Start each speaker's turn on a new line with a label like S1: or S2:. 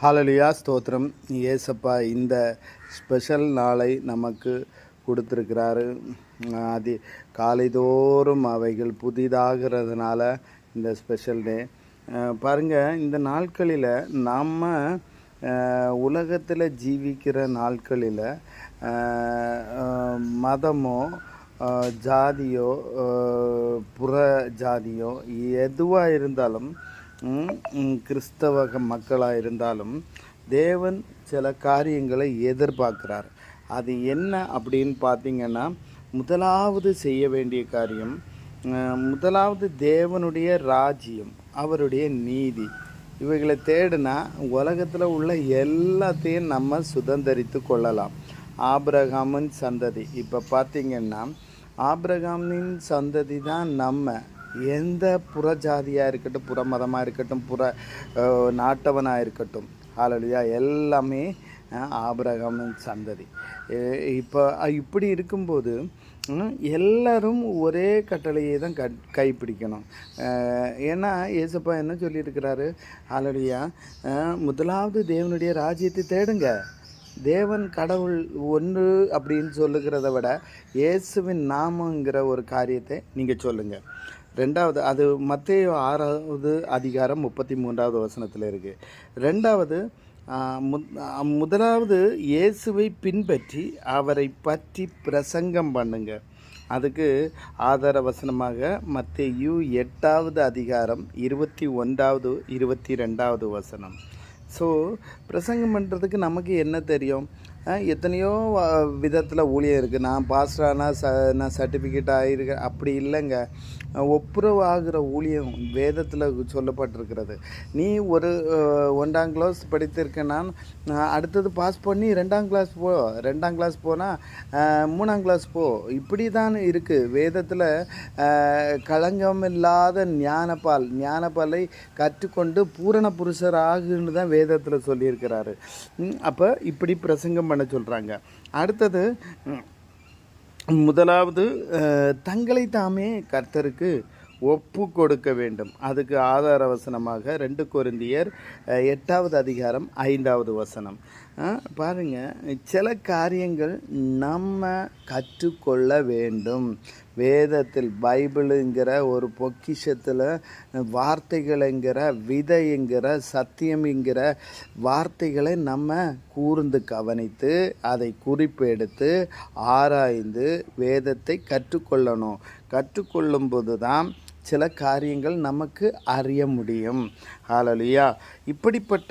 S1: ஹல்லேலூயா ஸ்தோத்திரம். ஏசப்பா இந்த ஸ்பெஷல் நாளை நமக்கு கொடுத்துருக்கிறாரு. அது காலைதோறும் அவைகள் புதிதாகிறதுனால இந்த ஸ்பெஷல் டே பாருங்கள். இந்த நாட்களில் நம்ம உலகத்தில் ஜீவிக்கிற நாட்களில் மதமோ ஜாதியோ புற ஜாதியோ எதுவாக இருந்தாலும் கிறிஸ்தவ மக்களாக இருந்தாலும் தேவன் சில காரியங்களை எதிர்பார்க்குறார். அது என்ன அப்படின்னு பார்த்திங்கன்னா, முதலாவது செய்ய வேண்டிய காரியம், முதலாவது தேவனுடைய ராஜ்யம், அவருடைய நீதி. இவைகளை தேடினா உலகத்தில் உள்ள எல்லாத்தையும் நம்ம சுதந்திரித்து கொள்ளலாம். ஆபிரகாமின் சந்ததி, இப்போ பார்த்திங்கன்னா ஆபிரகாமின் சந்ததி தான் நம்ம. எந்த புற ஜாதியாக இருக்கட்டும், புற மதமாக இருக்கட்டும், புற நாட்டவனாக இருக்கட்டும், ஹல்லேலூயா, எல்லாமே ஆபிரகாமின் சந்ததி. இப்போ இப்படி இருக்கும்போது எல்லாரும் ஒரே கட்டளையை தான் கைப்பிடிக்கணும். ஏன்னா ஏசப்பா என்ன சொல்லியிருக்கிறாரு, ஹல்லேலூயா, முதலாவது தேவனுடைய ராஜ்யத்தை தேடுங்க. தேவன் கடவுள் ஒன்று அப்படின்னு சொல்லுகிறத விட இயேசுவின் நாமங்கிற ஒரு காரியத்தை நீங்கள் சொல்லுங்கள். ரெண்டாவது, அது மத்தேயு 6வது அதிகாரம் 33வது வசனத்தில் இருக்குது. ரெண்டாவது, முதலாவது இயேசுவை பின்பற்றி அவரை பற்றி பிரசங்கம் பண்ணுங்க. அதுக்கு ஆதார வசனமாக மத்தேயு 8வது அதிகாரம் 21வது 22வது வசனம். ஸோ பிரசங்கம் பண்ணுறதுக்கு நமக்கு என்ன தெரியும்? எத்தனையோ விதத்தில் ஊழியம் இருக்குது. நான் பாஸ்டரானா நான் சர்டிஃபிகேட் ஆகிருக்கேன், அப்படி இல்லைங்க. ஒப்புரவு ஆகிற ஊழியம் வேதத்தில் சொல்லப்பட்டிருக்கிறது. நீ ஒரு 1ஆம் கிளாஸ் படித்திருக்கேன்னா அடுத்தது பாஸ் பண்ணி 2ஆம் கிளாஸ் போ, 2ஆம் கிளாஸ் போனால் 3ஆம் கிளாஸ் போ. இப்படி தான் இருக்குது வேதத்தில். களங்கம் இல்லாத ஞானப்பாலை கற்றுக்கொண்டு பூரண புருஷர் ஆகுன்னு தான் வேதத்தில் சொல்லியிருக்கிறாரு. அப்போ இப்படி பிரசங்கம் பண்ண சொல்கிறாங்க. அடுத்தது, முதலாவது தங்களை தாமே கர்த்தருக்கு ஒப்பு கொடுக்க வேண்டும். அதுக்கு ஆதார வசனமாக 2 கொரிந்தியர் 8வது அதிகாரம் 5வது வசனம். பாருங்கள், சில காரியங்கள் நம்ம கற்றுக்கொள்ள வேண்டும். வேதத்தில் பைபிளுங்கிற ஒரு பொக்கிஷத்தில் வார்த்தைகளைங்கிற விதைங்கிற சத்தியம்ங்கிற வார்த்தைகளை நம்ம கூர்ந்து கவனித்து அதை குறிப்பெடுத்து ஆராய்ந்து வேதத்தை கற்றுக்கொள்ளணும். கற்றுக்கொள்ளும்போது தான் சில காரியங்கள் நமக்கு அறிய முடியும். ஹல்லேலூயா. இப்படிப்பட்ட